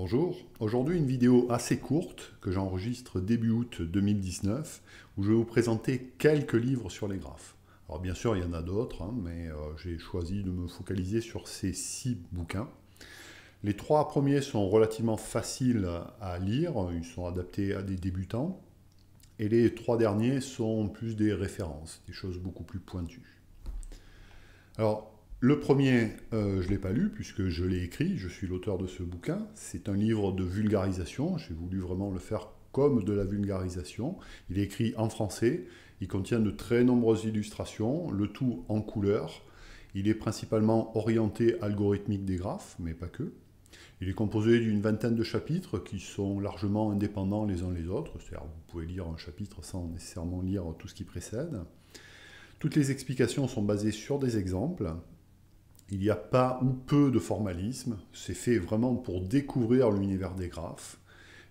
Bonjour, aujourd'hui une vidéo assez courte que j'enregistre début août 2019 où je vais vous présenter quelques livres sur les graphes. Alors bien sûr il y en a d'autres, mais j'ai choisi de me focaliser sur ces 6 bouquins. Les 3 premiers sont relativement faciles à lire, ils sont adaptés à des débutants. Et les 3 derniers sont plus des références, des choses beaucoup plus pointues. Alors, le premier, je ne l'ai pas lu puisque je l'ai écrit, je suis l'auteur de ce bouquin. C'est un livre de vulgarisation, j'ai voulu vraiment le faire comme de la vulgarisation. Il est écrit en français, il contient de très nombreuses illustrations, le tout en couleur. Il est principalement orienté algorithmique des graphes, mais pas que. Il est composé d'une vingtaine de chapitres qui sont largement indépendants les uns les autres, c'est-à-dire vous pouvez lire un chapitre sans nécessairement lire tout ce qui précède. Toutes les explications sont basées sur des exemples. Il n'y a pas ou peu de formalisme, c'est fait vraiment pour découvrir l'univers des graphes,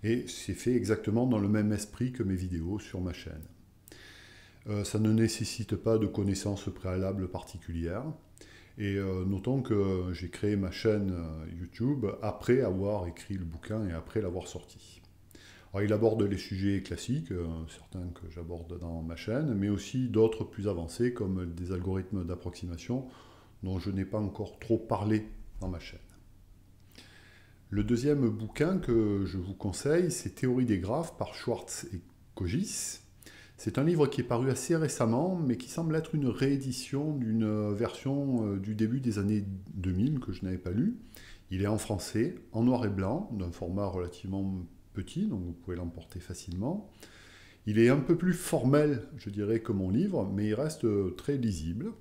et c'est fait exactement dans le même esprit que mes vidéos sur ma chaîne. Ça ne nécessite pas de connaissances préalables particulières, et notons que j'ai créé ma chaîne YouTube après avoir écrit le bouquin et après l'avoir sorti. Alors, il aborde les sujets classiques, certains que j'aborde dans ma chaîne, mais aussi d'autres plus avancés comme des algorithmes d'approximation dont je n'ai pas encore trop parlé dans ma chaîne. Le deuxième bouquin que je vous conseille, c'est Théorie des graphes par Schwartz et Kogis. C'est un livre qui est paru assez récemment, mais qui semble être une réédition d'une version du début des années 2000 que je n'avais pas lu. Il est en français, en noir et blanc, d'un format relativement petit, donc vous pouvez l'emporter facilement. Il est un peu plus formel, je dirais, que mon livre, mais il reste très lisible.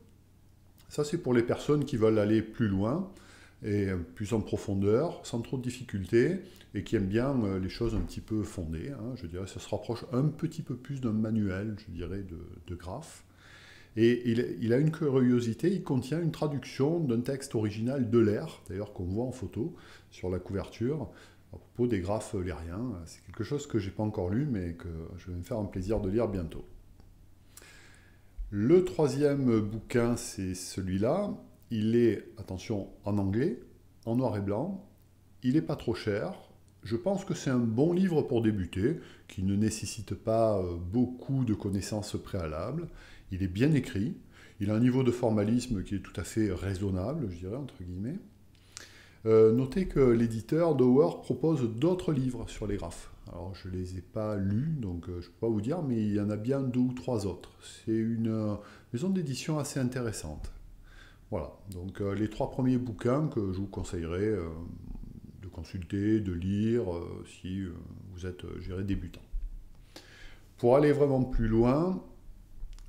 Ça, c'est pour les personnes qui veulent aller plus loin et plus en profondeur, sans trop de difficultés, et qui aiment bien les choses un petit peu fondées. Je dirais, ça se rapproche un petit peu plus d'un manuel, je dirais, de graphes. Et il a une curiosité, il contient une traduction d'un texte original d'Euler, d'ailleurs qu'on voit en photo sur la couverture, à propos des graphes eulériens. C'est quelque chose que je n'ai pas encore lu, mais que je vais me faire un plaisir de lire bientôt. Le troisième bouquin, c'est celui-là. Il est, attention, en anglais, en noir et blanc. Il n'est pas trop cher. Je pense que c'est un bon livre pour débuter, qui ne nécessite pas beaucoup de connaissances préalables. Il est bien écrit. Il a un niveau de formalisme qui est tout à fait raisonnable, je dirais, entre guillemets. Notez que l'éditeur Dower propose d'autres livres sur les graphes. Alors, je ne les ai pas lus, donc je ne peux pas vous dire, mais il y en a bien 2 ou 3 autres. C'est une maison d'édition assez intéressante. Voilà, donc les 3 premiers bouquins que je vous conseillerais de consulter, de lire, si vous êtes, je dirais, débutant. Pour aller vraiment plus loin,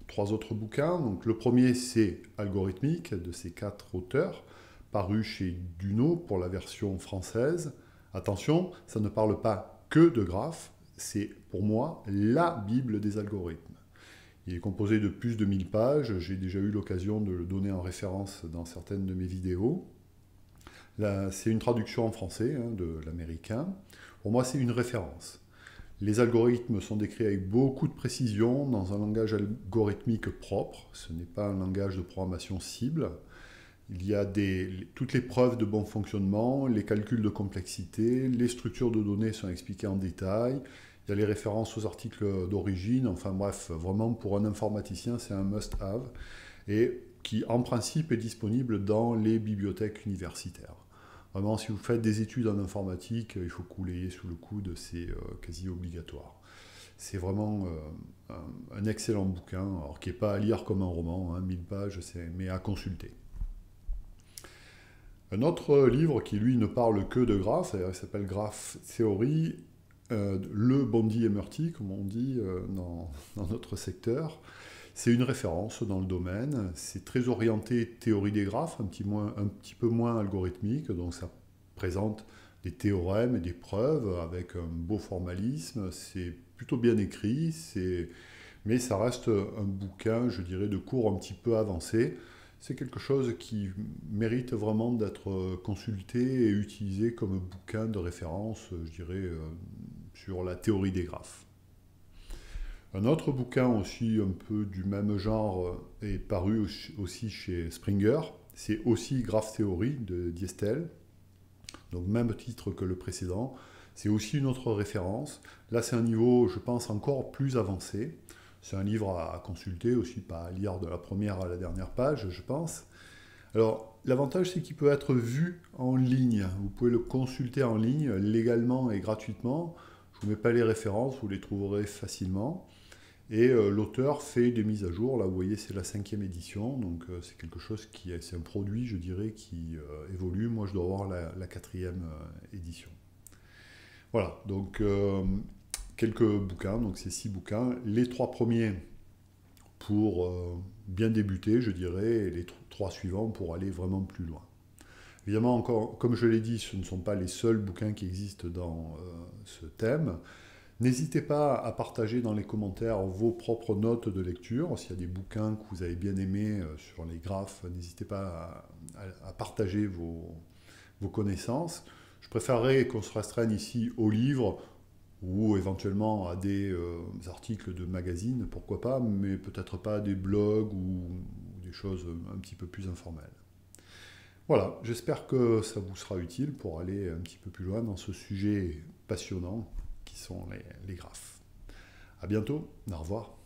3 autres bouquins. Donc, le premier, c'est Algorithmique, de ces 4 auteurs, paru chez Duno pour la version française. Attention, ça ne parle pas que de graphes, c'est pour moi la Bible des algorithmes. Il est composé de plus de 1000 pages, j'ai déjà eu l'occasion de le donner en référence dans certaines de mes vidéos. C'est une traduction en français de l'américain. Pour moi, c'est une référence. Les algorithmes sont décrits avec beaucoup de précision dans un langage algorithmique propre. Ce n'est pas un langage de programmation cible. Il y a toutes les preuves de bon fonctionnement, les calculs de complexité, les structures de données sont expliquées en détail, il y a les références aux articles d'origine, enfin bref, vraiment pour un informaticien c'est un must-have, et qui en principe est disponible dans les bibliothèques universitaires. Vraiment, si vous faites des études en informatique, il faut que vous l'ayez sous le coude, c'est quasi obligatoire. C'est vraiment un excellent bouquin, alors qui n'est pas à lire comme un roman, 1000 pages, mais à consulter. Un autre livre qui, lui, ne parle que de graphes, il s'appelle Graph Theory, le Bondy et Murty, comme on dit dans notre secteur. C'est une référence dans le domaine, c'est très orienté théorie des graphes, un petit peu moins algorithmique, donc ça présente des théorèmes et des preuves avec un beau formalisme, c'est plutôt bien écrit, mais ça reste un bouquin, je dirais, de cours un petit peu avancé. C'est quelque chose qui mérite vraiment d'être consulté et utilisé comme bouquin de référence, je dirais, sur la théorie des graphes. Un autre bouquin aussi un peu du même genre est paru aussi chez Springer, c'est aussi Graph Theory de Diestel. donc même titre que le précédent. C'est aussi une autre référence. Là, c'est un niveau, je pense, encore plus avancé. C'est un livre à consulter aussi, pas à lire de la première à la dernière page, je pense. Alors, l'avantage, c'est qu'il peut être vu en ligne. Vous pouvez le consulter en ligne, légalement et gratuitement. Je ne vous mets pas les références, vous les trouverez facilement. Et l'auteur fait des mises à jour. Là, vous voyez, c'est la 5e édition. Donc, c'est quelque chose c'est un produit, je dirais, qui évolue. Moi, je dois avoir la 4e édition. Voilà, donc quelques bouquins. Donc, c'est 6 bouquins. Les 3 premiers pour bien débuter, je dirais, et les 3 suivants pour aller vraiment plus loin. Évidemment, encore, comme je l'ai dit, ce ne sont pas les seuls bouquins qui existent dans ce thème. N'hésitez pas à partager dans les commentaires vos propres notes de lecture. S'il y a des bouquins que vous avez bien aimés sur les graphes, n'hésitez pas à partager vos connaissances. Je préférerais qu'on se restreigne ici aux livres ou éventuellement à des articles de magazines, pourquoi pas, mais peut-être pas des blogs ou des choses un petit peu plus informelles. Voilà, j'espère que ça vous sera utile pour aller un petit peu plus loin dans ce sujet passionnant qui sont les graphes. À bientôt, au revoir.